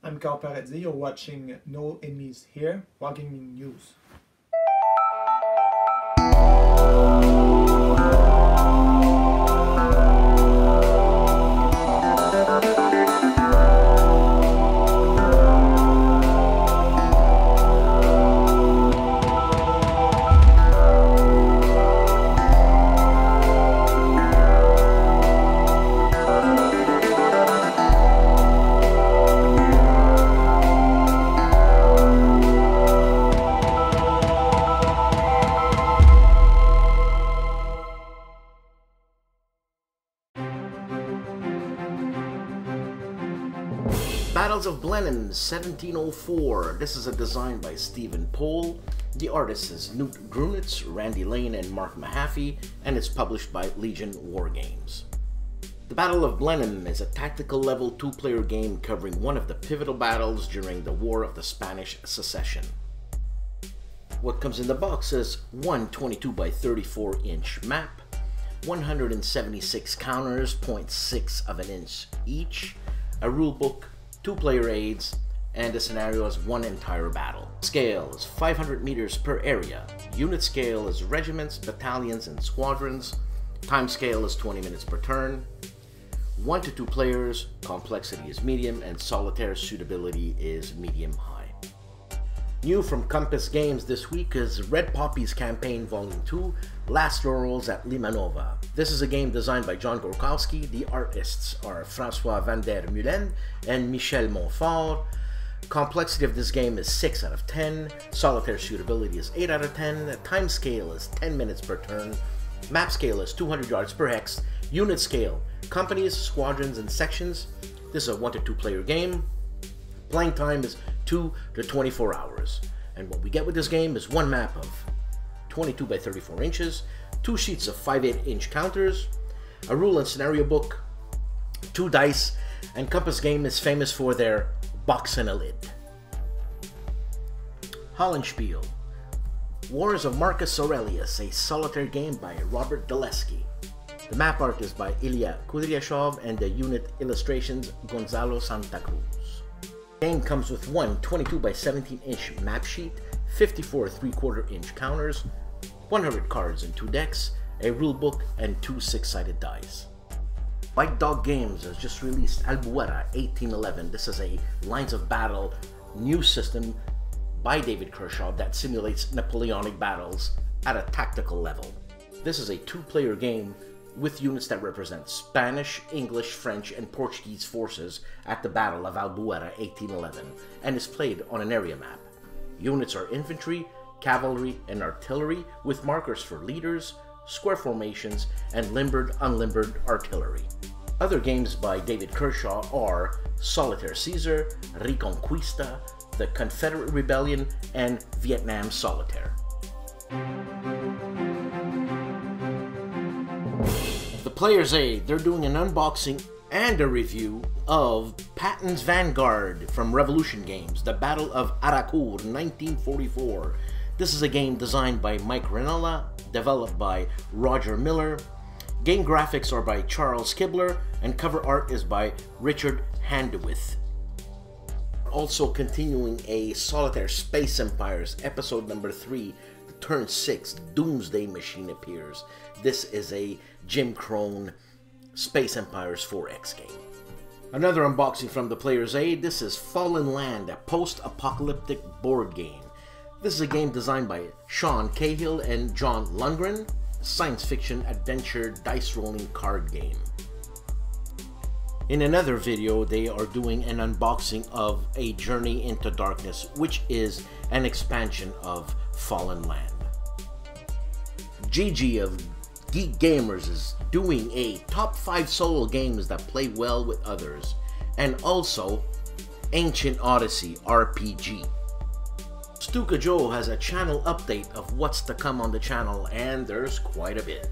I'm Carl Paradis. You're watching No Enemies Here, Wargaming News. Battles of Blenheim, 1704. This is a design by Stephen Pohl. The artist is Newt Grunitz, Randy Lane, and Mark Mahaffey, and it's published by Legion Wargames. The Battle of Blenheim is a tactical level two-player game covering one of the pivotal battles during the War of the Spanish Succession. What comes in the box is one 22 by 34 inch map, 176 counters, 0.6 of an inch each, a rulebook, 2-player aids, and the scenario is one entire battle. Scale is 500 meters per area. Unit scale is regiments, battalions, and squadrons. Time scale is 20 minutes per turn. 1 to 2 players, complexity is medium, and solitaire suitability is medium-high. New from Compass Games this week is Red Poppy's Campaign Volume 2, Last Laurels at Limanova. This is a game designed by John Gorkowski. The artists are François van der Meulen and Michel Montfort. Complexity of this game is 6 out of 10. Solitaire suitability is 8 out of 10. Time scale is 10 minutes per turn. Map scale is 200 yards per hex. Unit scale, companies, squadrons, and sections. This is a 1 to 2 player game. Playing time is 2 to 24 hours. And what we get with this game is one map of 22 by 34 inches, 2 sheets of 5/8 inch counters, a rule and scenario book, 2 dice, and Compass Game is famous for their box and a lid. Hollenspiel, Wars of Marcus Aurelius, a solitaire game by Robert Dulesky. The map art is by Ilya Kudryashov and the unit illustrations Gonzalo Santa Cruz. The game comes with one 22 by 17 inch map sheet, 54 3/4 inch counters, 100 cards in 2 decks, a rulebook, and 2 6-sided dice. White Dog Games has just released Albuera 1811. This is a Lines of Battle new system by David Kershaw that simulates Napoleonic battles at a tactical level. This is a 2-player game with units that represent Spanish, English, French, and Portuguese forces at the Battle of Albuera 1811 and is played on an area map. Units are infantry, cavalry, and artillery with markers for leaders, square formations, and limbered, unlimbered artillery. Other games by David Kershaw are Solitaire Caesar, Reconquista, the Confederate Rebellion, and Vietnam Solitaire. The Player's Aid, they're doing an unboxing and a review of Patton's Vanguard from Revolution Games, the Battle of Aracourt 1944. This is a game designed by Mike Ranella, developed by Roger Miller. Game graphics are by Charles Kibler, and cover art is by Richard Handewith. Also continuing a Solitaire Space Empires, episode number 3, turn 6, Doomsday Machine appears. This is a Jim Crone Space Empires 4X game. Another unboxing from the Player's Aid. This is Fallen Land, a post-apocalyptic board game. This is a game designed by Sean Cahill and John Lundgren, science fiction adventure dice rolling card game. In another video, they are doing an unboxing of A Journey into Darkness, which is an expansion of Fallen Land. Gigi of Geek Gamers is doing a top 5 solo games that play well with others, and also Ancient Odyssey RPG. Stuka Joe has a channel update of what's to come on the channel, and there's quite a bit.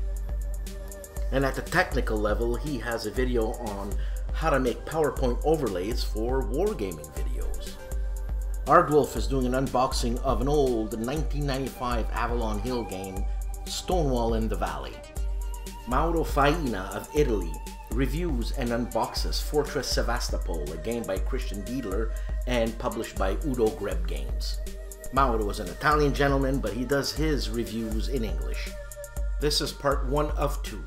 And at the technical level, he has a video on how to make PowerPoint overlays for wargaming videos. Ardwolf is doing an unboxing of an old 1995 Avalon Hill game, Stonewall in the Valley. Mauro Faina of Italy reviews and unboxes Fortress Sevastopol, a game by Christian Diedler and published by Udo Greb Games. Mauro is an Italian gentleman, but he does his reviews in English. This is part 1 of 2.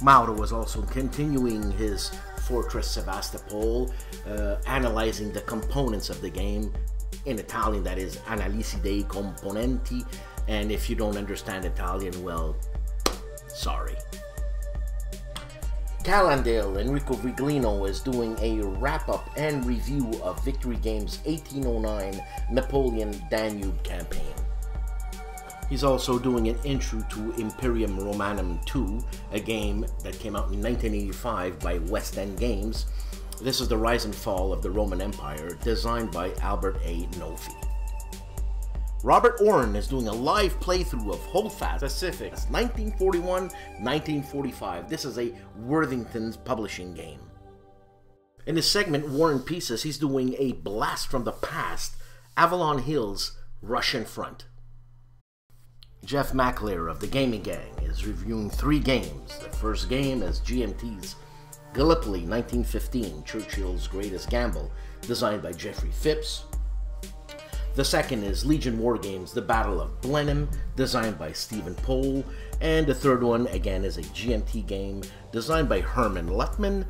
Mauro was also continuing his Fortress Sevastopol, analyzing the components of the game. In Italian, that is analisi dei componenti, and if you don't understand Italian, well, sorry. Callandale Enrico Viglino is doing a wrap-up and review of Victory Games' 1809 Napoleon Danube campaign. He's also doing an intro to Imperium Romanum 2, a game that came out in 1985 by West End Games. This is the rise and fall of the Roman Empire, designed by Albert A. Nofi. Robert Orrin is doing a live playthrough of Holdfast Pacific 1941-1945. This is a Worthington's publishing game. In his segment War and Pieces, he's doing a blast from the past, Avalon Hill's Russian Front. Jeff McAleer of the Gaming Gang is reviewing 3 games. The first game is GMT's Gallipoli 1915, Churchill's Greatest Gamble, designed by Jeffrey Phipps. The second is Legion Wargames, The Battle of Blenheim, designed by Stephen Pohl. And the third one, again, is a GMT game, designed by Herman Luttman,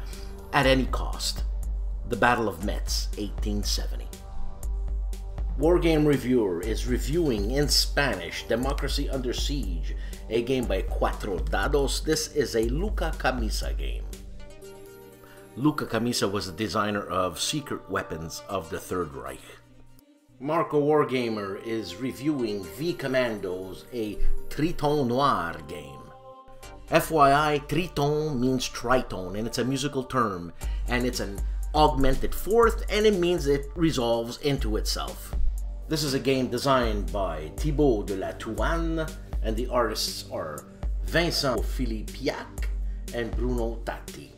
At Any Cost, The Battle of Metz, 1870. Wargame Reviewer is reviewing in Spanish Democracy Under Siege, a game by Cuatro Dados. This is a Luca Camisa game. Luca Camisa was the designer of Secret Weapons of the Third Reich. Marco Wargamer is reviewing V Commandos, a Triton Noir game. FYI, Triton means tritone, and it's a musical term, and it's an augmented fourth, and it means it resolves into itself. This is a game designed by Thibaut de la Touane, and the artists are Vincent Philippiac and Bruno Tatti.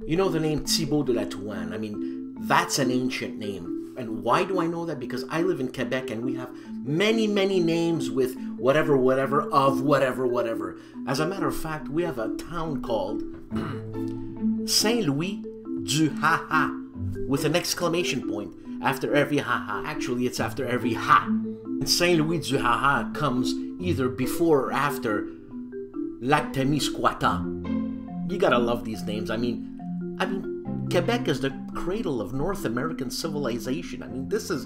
You know the name Thibaut de la Touane? I mean, that's an ancient name. And why do I know that? Because I live in Quebec and we have many names with whatever of whatever. As a matter of fact, we have a town called Saint-Louis du Ha-Ha with an exclamation point after every ha-ha. Actually, it's after every ha. And Saint-Louis du Ha-Ha comes either before or after Lac Témiscouata. You gotta love these names. I mean, Quebec is the cradle of North American civilization. I mean, this is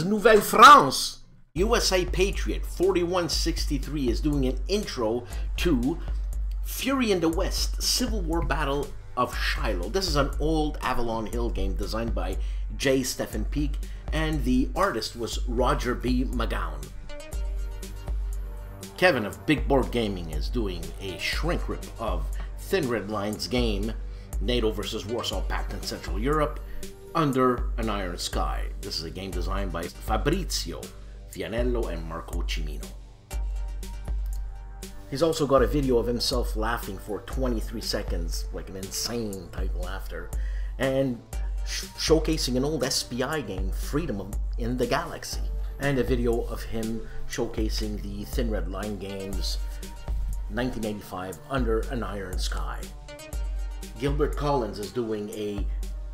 Nouvelle France. USA Patriot 4163 is doing an intro to Fury in the West, Civil War Battle of Shiloh. This is an old Avalon Hill game designed by J. Stephen Peake, and the artist was Roger B. McGowan. Kevin of Big Board Gaming is doing a shrink rip of Thin Red Line's game, NATO versus Warsaw Pact in Central Europe, Under an Iron Sky. This is a game designed by Fabrizio Fianello and Marco Cimino. He's also got a video of himself laughing for 23 seconds, like an insane type of laughter, and showcasing an old SPI game, Freedom in the Galaxy, and a video of him showcasing the Thin Red Line games 1985 Under an Iron Sky. Gilbert Collins is doing a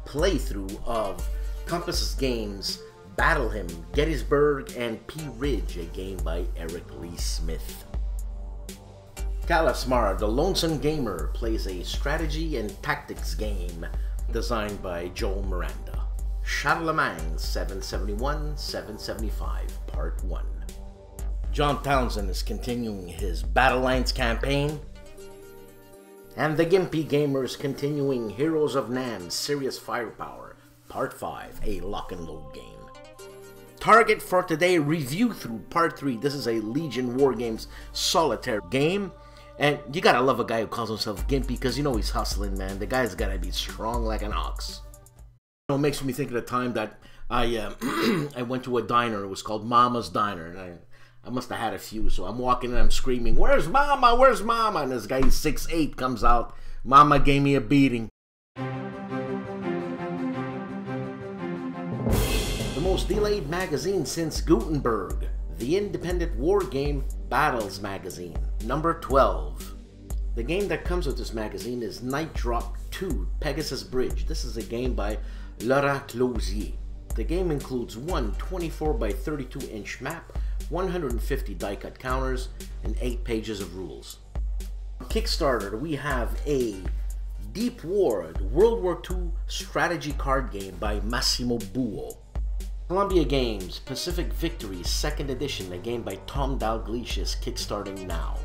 playthrough of Compass's games Battle Hymn, Gettysburg, and Pea Ridge, a game by Eric Lee Smith. Kalasmar, the Lonesome Gamer, plays a strategy and tactics game designed by Joe Miranda. Charlemagne 771-775, Part 1. John Townsend is continuing his Battle Lines campaign. And the Gimpy Gamer is continuing Heroes of Nam, Serious Firepower, Part 5, a lock and load game. Target for today, review through Part 3. This is a Legion Wargames solitaire game. And you gotta love a guy who calls himself Gimpy, because you know he's hustling, man. The guy's gotta be strong like an ox. It makes me think of the time that I went to a diner. It was called Mama's Diner, and I must have had a few, so I'm walking in, I'm screaming, "Where's Mama? Where's Mama?" And this guy, 6'8", comes out. Mama gave me a beating. The most delayed magazine since Gutenberg, the Independent War Game Battles magazine, number 12. The game that comes with this magazine is Night Drop 2 Pegasus Bridge. This is a game by Laurent Closier. The game includes one 24 by 32 inch map, 150 die-cut counters, and 8 pages of rules. On Kickstarter, we have a Deep War World War II strategy card game by Massimo Buo. Columbia Games Pacific Victory 2nd Edition, a game by Tom Dalglish, is kickstarting now.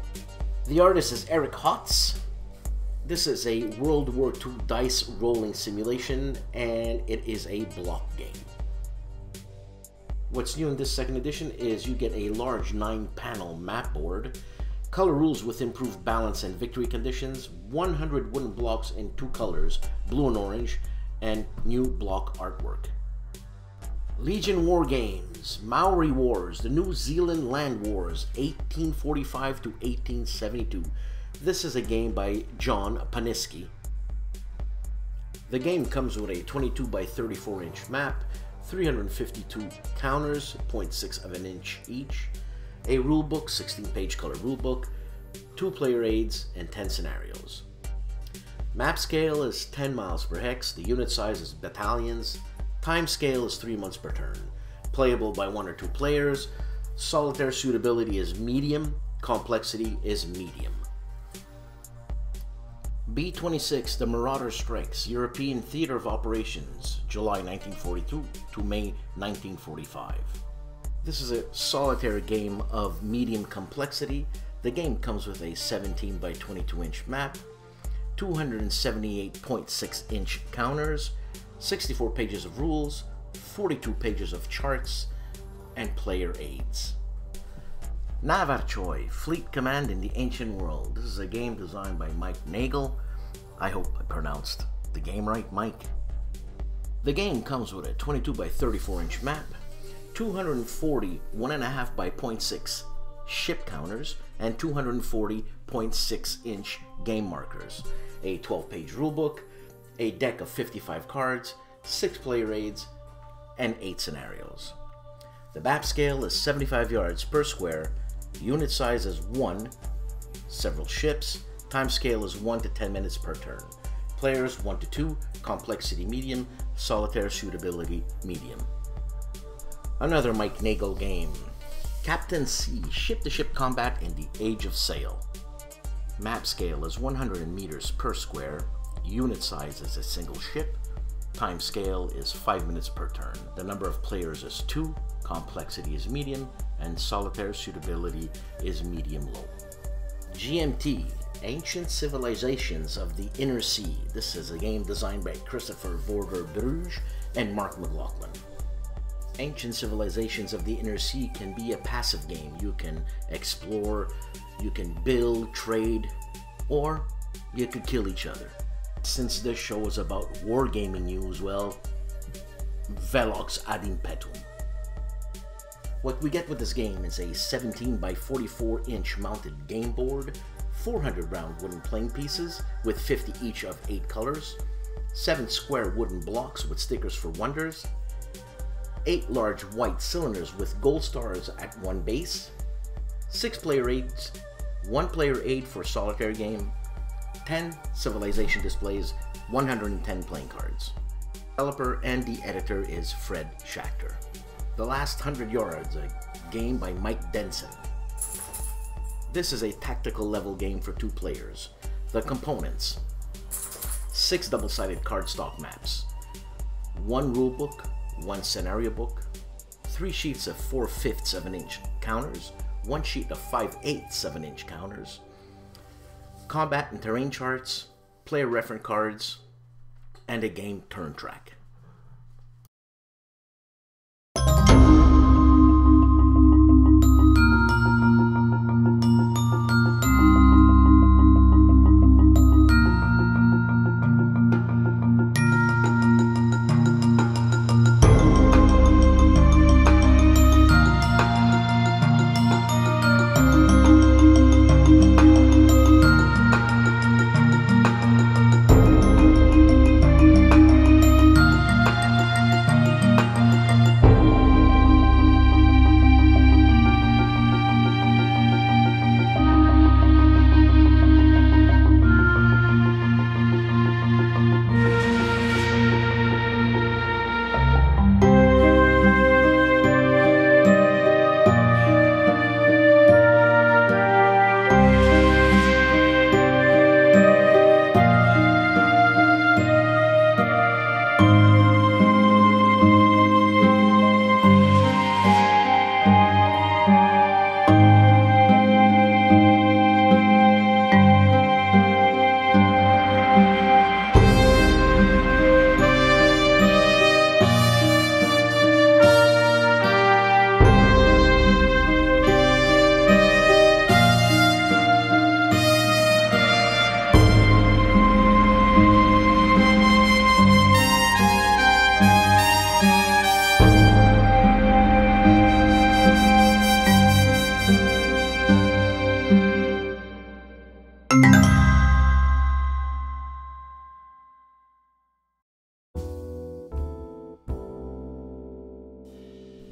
The artist is Eric Hotz. This is a World War II dice rolling simulation, and it is a block game. What's new in this 2nd edition is you get a large 9-panel map board, color rules with improved balance and victory conditions, 100 wooden blocks in 2 colors, blue and orange, and new block artwork. Legion Wargames, Maori Wars, the New Zealand Land Wars, 1845 to 1872. This is a game by John Paniski. The game comes with a 22 by 34 inch map, 352 counters, 0.6 of an inch each, a rulebook, 16-page color rulebook, 2 player aids, and 10 scenarios. Map scale is 10 miles per hex, the unit size is battalions, time scale is 3 months per turn, playable by 1 or 2 players, solitaire suitability is medium, complexity is medium. B-26, The Marauder Strikes, European Theater of Operations, July 1942 to May 1945. This is a solitaire game of medium complexity. The game comes with a 17 by 22 inch map, 278.6 inch counters, 64 pages of rules, 42 pages of charts, and player aids. Navarchoi, Fleet Command in the Ancient World. This is a game designed by Mike Nagel. I hope I pronounced the game right, Mike. The game comes with a 22 by 34 inch map, 240 1.5 by 0.6 ship counters, and 240.6 inch game markers, a 12-page rulebook, a deck of 55 cards, 6 player aids, and 8 scenarios. The map scale is 75 yards per square, unit size is 1, several ships, time scale is 1 to 10 minutes per turn, players 1 to 2, complexity medium, solitaire suitability medium. Another Mike Nagel game, Captain C, ship-to-ship combat in the Age of Sail. Map scale is 100 meters per square, unit size is a single ship, time scale is 5 minutes per turn. The number of players is 2, complexity is medium, and solitaire suitability is medium-low. GMT, Ancient Civilizations of the Inner Sea. This is a game designed by Christopher Vorder Bruges and Mark McLaughlin. Ancient Civilizations of the Inner Sea can be a passive game. You can explore, you can build, trade, or you could kill each other. Since this show is about wargaming news, well, velox ad impetum. What we get with this game is a 17 by 44 inch mounted game board, 400 round wooden playing pieces with 50 each of 8 colors, 7 square wooden blocks with stickers for wonders, 8 large white cylinders with gold stars at one base, 6 player aids, 1 player aid for solitaire game, 10 civilization displays, 110 playing cards. Developer and the editor is Fred Schachter. The Last 100 Yards, a game by Mike Denson. This is a tactical level game for 2 players. The components: 6 double-sided cardstock maps, 1 rulebook, 1 scenario book, 3 sheets of 4/5 of an inch counters, 1 sheet of 5/8 of an inch counters, combat and terrain charts, player reference cards, and a game turn track.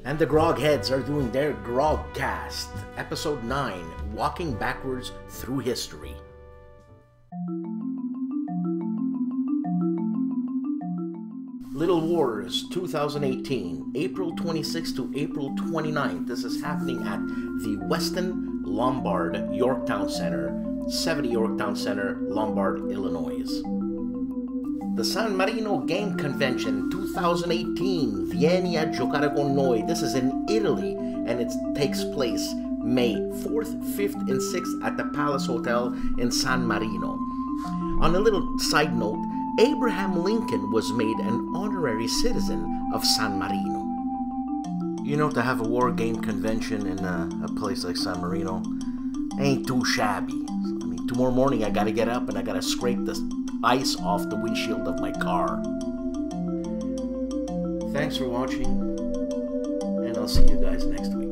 And the Grogheads are doing their Grogcast, Episode 9, Walking Backwards Through History. Little Wars 2018, April 26th to April 29th. This is happening at the Weston Lombard Yorktown Center, 70 Yorktown Center, Lombard, Illinois. The San Marino Game Convention 2018, Vieni a giocare con noi. This is in Italy, and it takes place May 4th, 5th, and 6th at the Palace Hotel in San Marino. On a little side note, Abraham Lincoln was made an honorary citizen of San Marino. You know, to have a war game convention in a place like San Marino ain't too shabby. I mean, tomorrow morning I gotta get up and I gotta scrape the ice off the windshield of my car. Thanks for watching, and I'll see you guys next week.